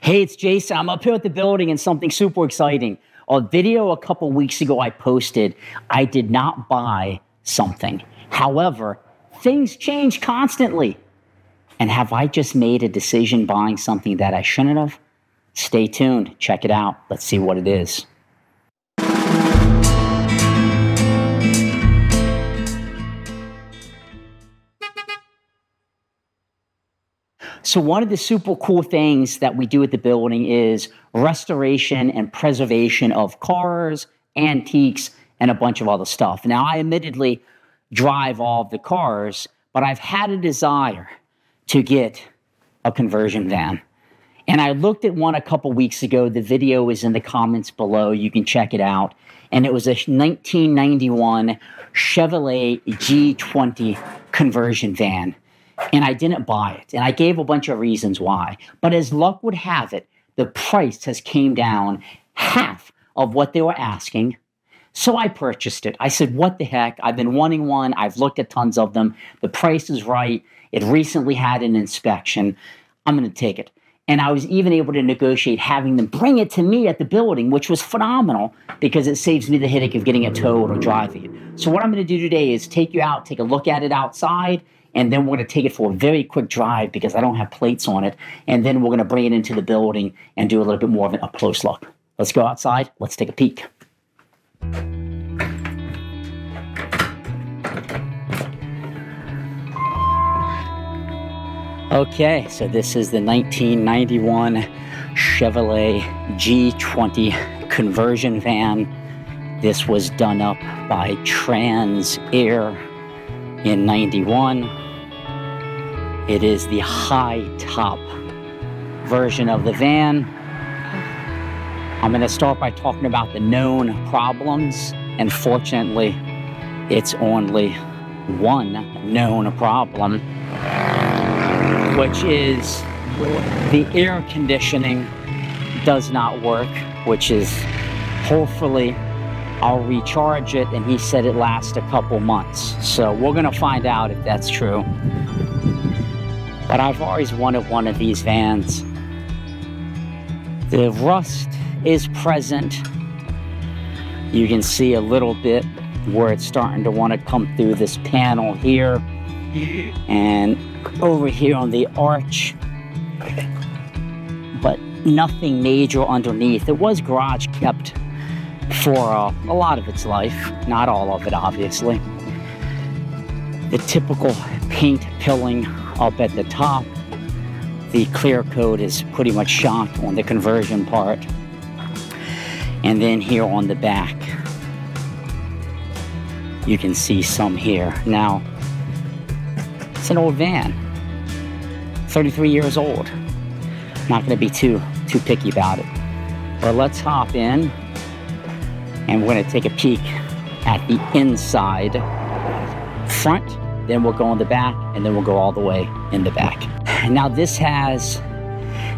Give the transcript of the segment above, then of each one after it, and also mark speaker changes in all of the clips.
Speaker 1: Hey, it's Jason. I'm up here at the building and something super exciting. A video a couple weeks ago I posted, I did not buy something. However, things change constantly. And have I just made a decision buying something that I shouldn't have? Stay tuned. Check it out. Let's see what it is. So one of the super cool things that we do at the building is restoration and preservation of cars, antiques, and a bunch of other stuff. Now, I admittedly drive all of the cars, but I've had a desire to get a conversion van. And I looked at one a couple weeks ago. The video is in the comments below. You can check it out. And it was a 1991 Chevrolet G20 conversion van. And I didn't buy it. And I gave a bunch of reasons why. But as luck would have it, the price has came down half of what they were asking. So I purchased it. I said, what the heck? I've been wanting one. I've looked at tons of them. The price is right. It recently had an inspection. I'm going to take it. And I was even able to negotiate having them bring it to me at the building, which was phenomenal because it saves me the headache of getting it towed or driving it. So what I'm going to do today is take you out, take a look at it outside, and then we're going to take it for a very quick drive because I don't have plates on it. And then we're going to bring it into the building and do a little bit more of an up-close look. Let's go outside. Let's take a peek. Okay, so this is the 1991 Chevrolet G20 conversion van. This was done up by Trans-Aire in 91. It is the high top version of the van. I'm going to start by talking about the known problems, and fortunately, it's only one known problem, which is the air conditioning does not work, which is hopefully I'll recharge it, and he said it lasts a couple months. So we're going to find out if that's true. But I've always wanted one of these vans. The rust is present. You can see a little bit where it's starting to want to come through this panel here and over here on the arch, but nothing major underneath. It was garage kept for a lot of its life, not all of it obviously. The typical paint pilling up at the top. The clear coat is pretty much shot on the conversion part. And then here on the back, you can see some here. Now, it's an old van, 33 years old. Not gonna be too picky about it. But let's hop in and we're gonna take a peek at the inside front, then we'll go on the back, and then we'll go all the way in the back. Now this has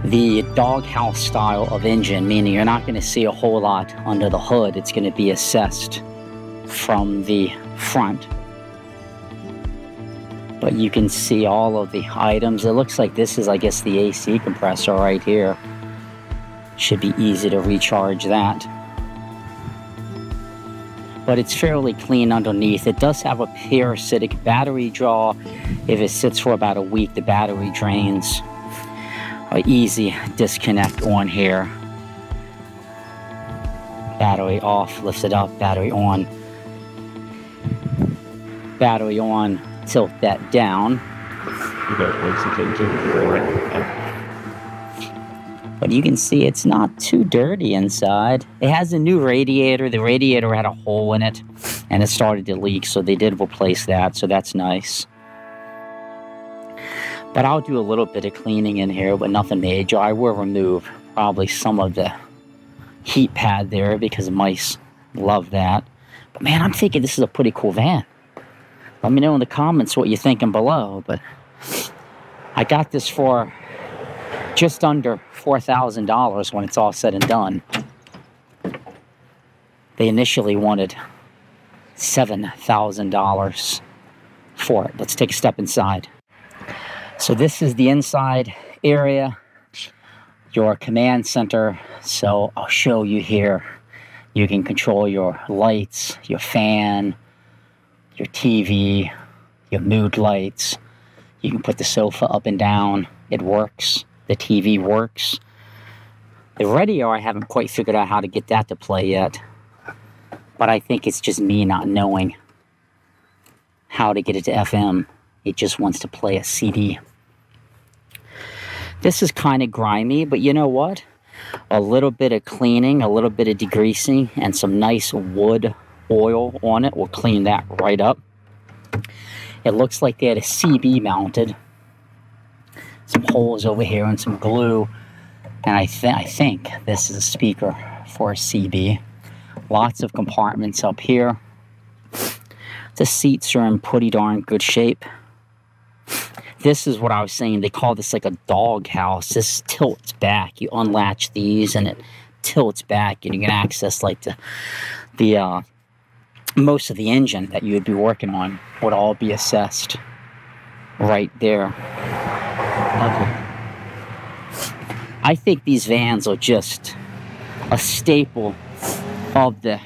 Speaker 1: the doghouse style of engine, meaning you're not gonna see a whole lot under the hood. It's gonna be assessed from the front. But you can see all of the items. It looks like this is, I guess, the AC compressor right here. Should be easy to recharge that. But it's fairly clean underneath. It does have a parasitic battery draw. If it sits for about a week, the battery drains. An easy disconnect on here. Battery off, lifts it up, battery on. Battery on, tilt that down. But you can see it's not too dirty inside. It has a new radiator. The radiator had a hole in it and it started to leak, so they did replace that, so that's nice. But I'll do a little bit of cleaning in here, but nothing major. I will remove probably some of the heat pad there because mice love that. But man, I'm thinking this is a pretty cool van. Let me know in the comments what you're thinking below. But I got this for just under $4,000 when it's all said and done. They initially wanted $7,000 for it. Let's take a step inside. So this is the inside area. your command center. So I'll show you here. You can control your lights, your fan, your TV, your mood lights. You can put the sofa up and down. It works. The TV works. The radio, I haven't quite figured out how to get that to play yet. But I think it's just me not knowing how to get it to FM. It just wants to play a CD. This is kind of grimy, but you know what? A little bit of cleaning, a little bit of degreasing, and some nice wood oil on it will clean that right up. It looks like they had a CB mounted. Some holes over here and some glue. And I think this is a speaker for a CB. Lots of compartments up here. The seats are in pretty darn good shape. This is what I was saying. They call this like a dog house. This tilts back. You unlatch these and it tilts back, and you can access like the most of the engine that you would be working on would all be assessed right there. Okay. I think these vans are just a staple of the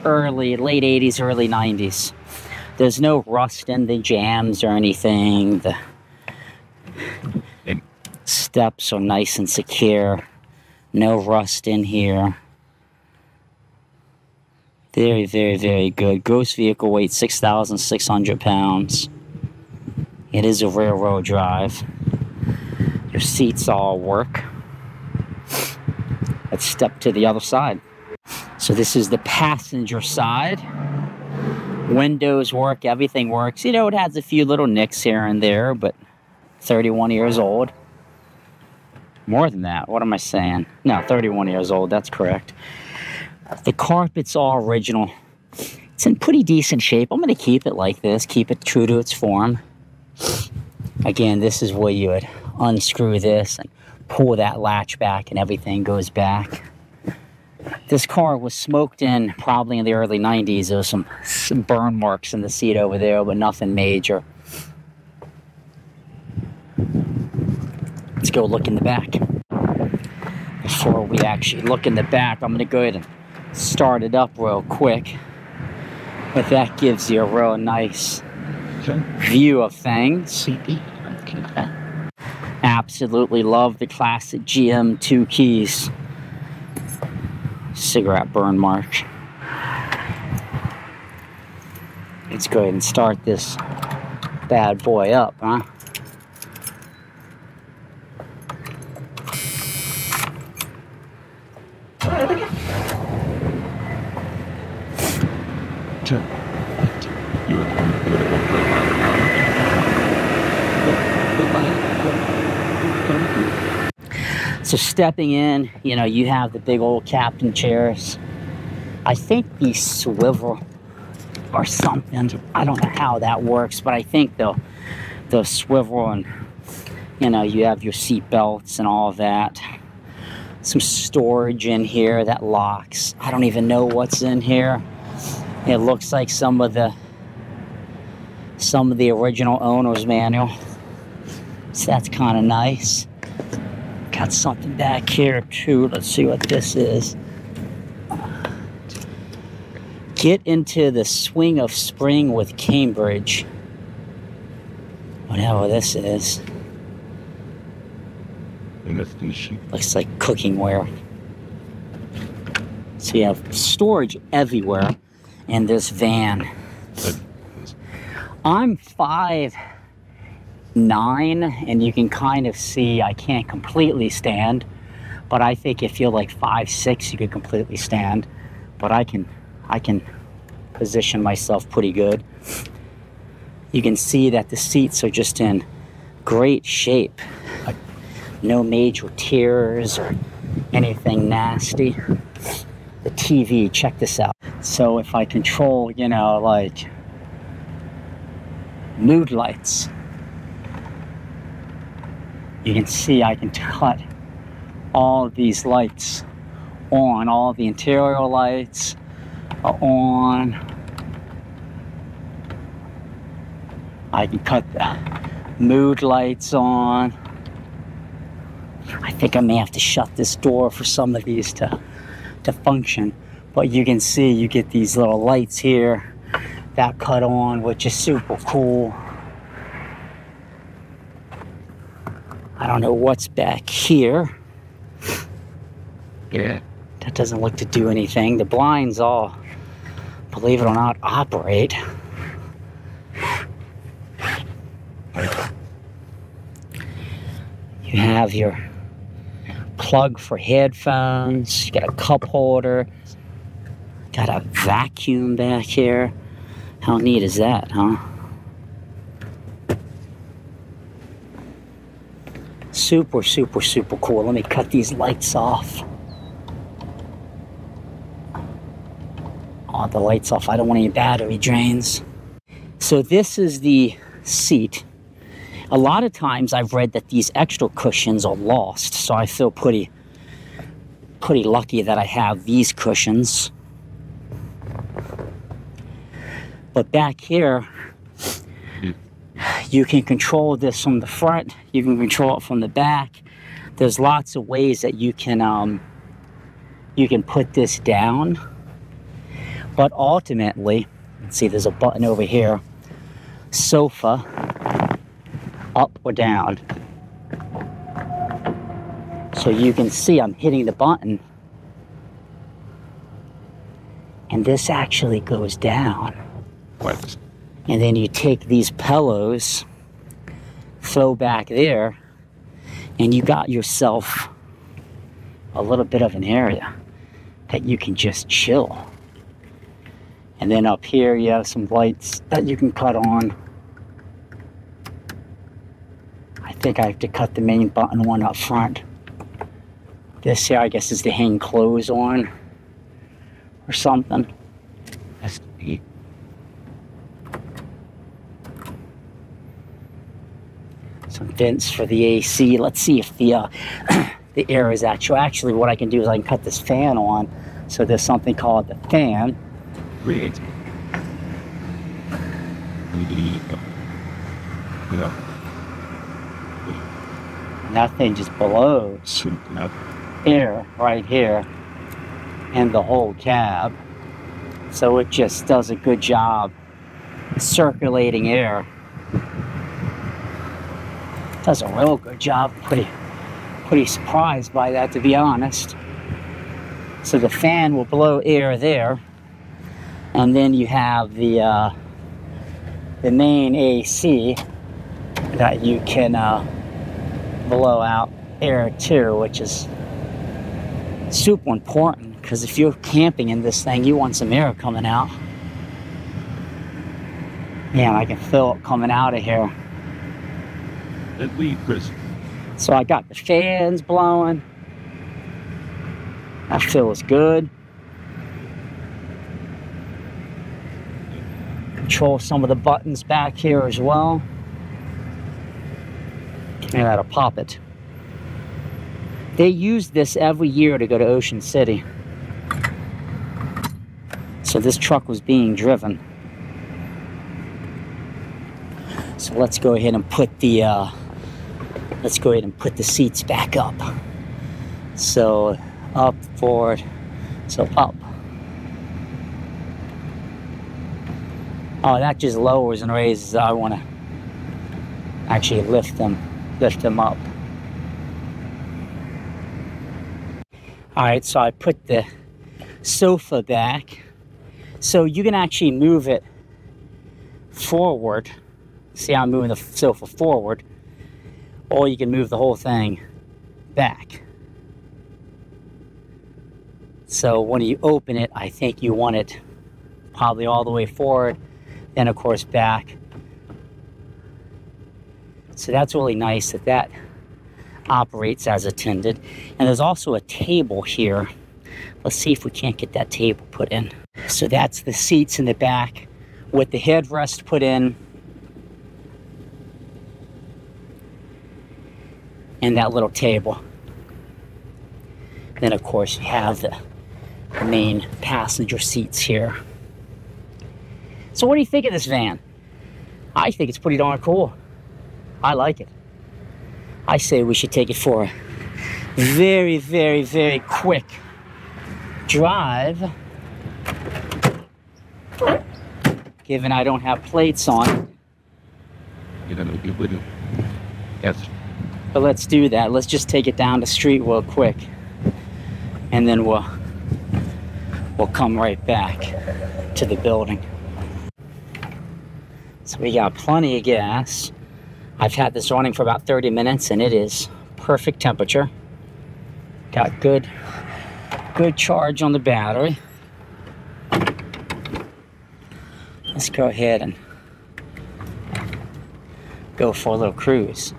Speaker 1: late 80s, early 90s. There's no rust in the jams or anything. The steps are nice and secure. No rust in here. Very, very, very good. Gross vehicle weight, 6,600 pounds. It is a railroad drive. Your seats all work. Let's step to the other side. So this is the passenger side. Windows work, everything works. You know, it has a few little nicks here and there, but 31 years old. More than that, what am I saying? No, 31 years old, that's correct. The carpet's all original. It's in pretty decent shape. I'm going to keep it like this, keep it true to its form. Again, this is where you would unscrew this and pull that latch back and everything goes back. This car was smoked in probably in the early 90s. There was some burn marks in the seat over there, but nothing major. Let's go look in the back. Before we actually look in the back, I'm going to go ahead and start it up real quick. But that gives you a real nice view of things. Absolutely love the classic GM 2 keys. Cigarette burn mark. Let's go ahead and start this bad boy up, huh? So stepping in, you know, you have the big old captain chairs. I think these swivel or something. I don't know how that works, but I think they'll swivel, and you know, you have your seat belts and all of that. Some storage in here that locks. I don't even know what's in here. It looks like some of the original owner's manual. So that's kind of nice. Got something back here too. Let's see what this is. Get into the swing of spring with Cambridge. Whatever this is. Looks like cookingware. So you have storage everywhere in this van. I'm 5'9", and you can kind of see I can't completely stand, but I think if you're like 5'6", you could completely stand. But I can position myself pretty good. You can see that the seats are just in great shape. No major tears or anything nasty. The TV, check this out. So if I control, you know, like mood lights, you can see I can cut all of these lights on. All the interior lights are on. I can cut the mood lights on. I think I may have to shut this door for some of these to function. But you can see you get these little lights here that cut on, which is super cool. I don't know what's back here.
Speaker 2: Yeah.
Speaker 1: That doesn't look to do anything. The blinds all, believe it or not, operate. You have your plug for headphones. You got a cup holder. Got a vacuum back here. How neat is that, huh? Super, super, super cool. Let me cut these lights off. Oh, the lights off. I don't want any battery drains. So this is the seat. A lot of times I've read that these extra cushions are lost, so I feel pretty lucky that I have these cushions. But back here, you can control this from the front, you can control it from the back. There's lots of ways that you can put this down. But ultimately, let's see, there's a button over here. Sofa, up or down. So you can see I'm hitting the button. And this actually goes down.
Speaker 2: What?
Speaker 1: And then you take these pillows, throw back there, and you got yourself a little bit of an area that you can just chill. And then up here you have some lights that you can cut on. I think I have to cut the main button one up front. This here I guess is to hang clothes on or something.
Speaker 2: That's neat.
Speaker 1: Some vents for the AC. Let's see if the the air is actually what I can do is I can cut this fan on. So there's something called the fan.
Speaker 2: Great. Yeah.
Speaker 1: And that thing just blows air right here in the whole cab. So it just does a good job circulating air. Does a real good job. Pretty surprised by that, to be honest. So the fan will blow air there, and then you have the main AC that you can blow out air too, which is super important because if you're camping in this thing, you want some air coming out. Man, I can feel it coming out of here.
Speaker 2: That lead, Chris.
Speaker 1: So I got the fans blowing. That feels good. Control some of the buttons back here as well. Maybe that'll pop it. They use this every year to go to Ocean City. So this truck was being driven. So let's go ahead and put the seats back up. So up, forward, so up. Oh, that just lowers and raises. I want to actually lift them up. All right, so I put the sofa back. So you can actually move it forward. See how I'm moving the sofa forward, or you can move the whole thing back. So when you open it, I think you want it probably all the way forward, then of course back. So that's really nice that operates as intended. And there's also a table here. Let's see if we can't get that table put in. So that's the seats in the back with the headrest put in. And that little table. Then of course you have the main passenger seats here. So what do you think of this van? I think it's pretty darn cool. I like it. I say we should take it for very, very, very quick drive, given I don't have plates on.
Speaker 2: You know, you wouldn't. Yes.
Speaker 1: But let's do that. Let's just take it down the street real quick, and then we'll come right back to the building. So we got plenty of gas. I've had this running for about 30 minutes, and it is perfect temperature. Got good charge on the battery. Let's go ahead and go for a little cruise.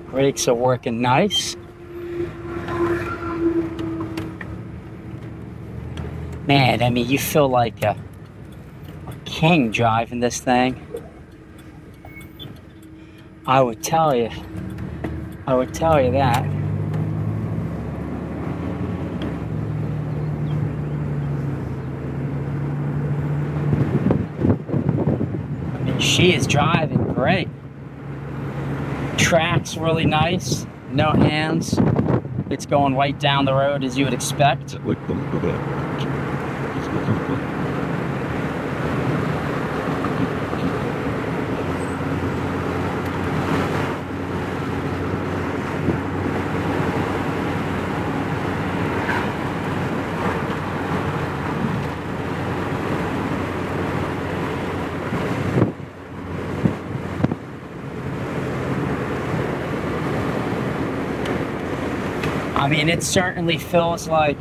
Speaker 1: Brakes are working nice. Man, I mean, you feel like a king driving this thing. I would tell you that. I mean, she is driving great. Track's really nice, no hands. It's going right down the road as you would expect. I mean, it certainly feels like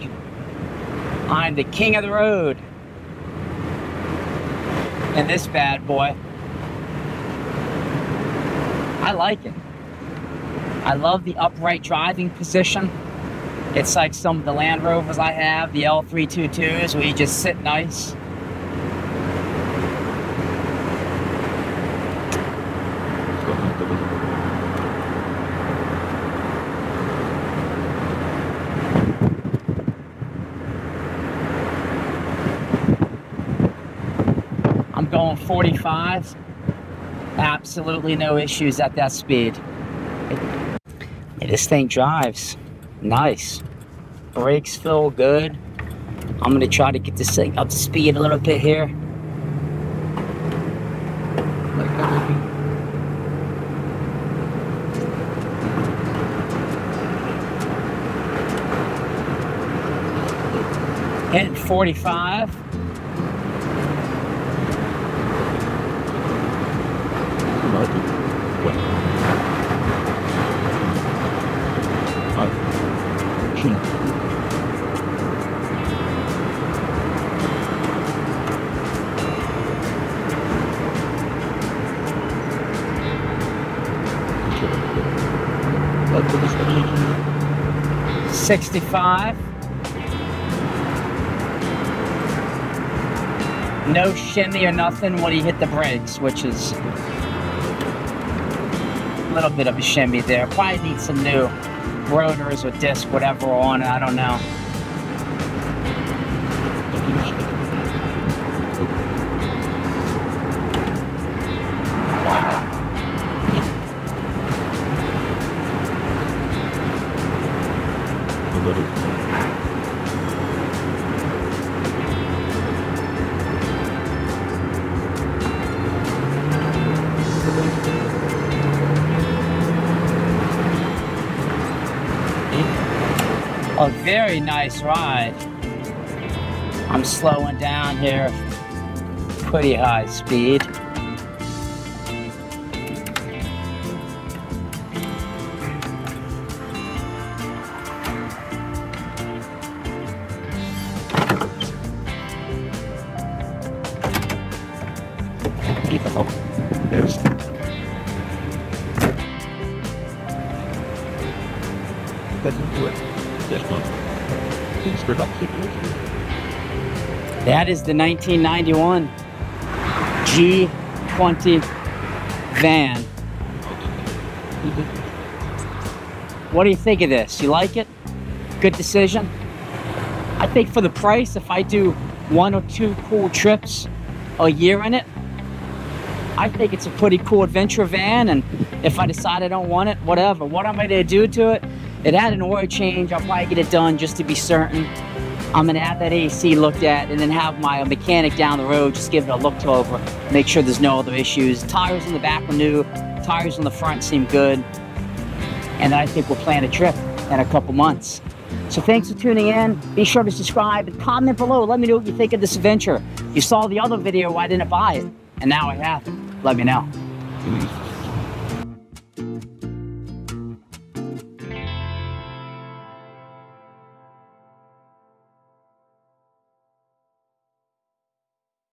Speaker 1: I'm the king of the road in this bad boy. I like it. I love the upright driving position. It's like some of the Land Rovers I have, the L322s, where you just sit nice. I'm going 45. Absolutely no issues at that speed. Yeah, this thing drives nice. Brakes feel good. I'm gonna try to get this thing up to speed a little bit here. Hitting 45. $65. No shimmy or nothing when you hit the brakes, which is a little bit of a shimmy there. Probably need some new rotors or disc, whatever on it, I don't know. A very nice ride. I'm slowing down here, pretty high speed. That is the 1991 G20 van. What do you think of this? You like it? Good decision? I think for the price, if I do 1 or 2 cool trips a year in it, I think it's a pretty cool adventure van. And if I decide I don't want it, whatever. What am I going to do to it? It had an oil change. I'll probably get it done just to be certain. I'm going to have that AC looked at and then have my mechanic down the road just give it a look over, make sure there's no other issues. Tires in the back were new. Tires in the front seem good. And I think we'll plan a trip in a couple months. So thanks for tuning in. Be sure to subscribe and comment below. Let me know what you think of this adventure. You saw the other video, I didn't buy it, and now I have it. Let me know.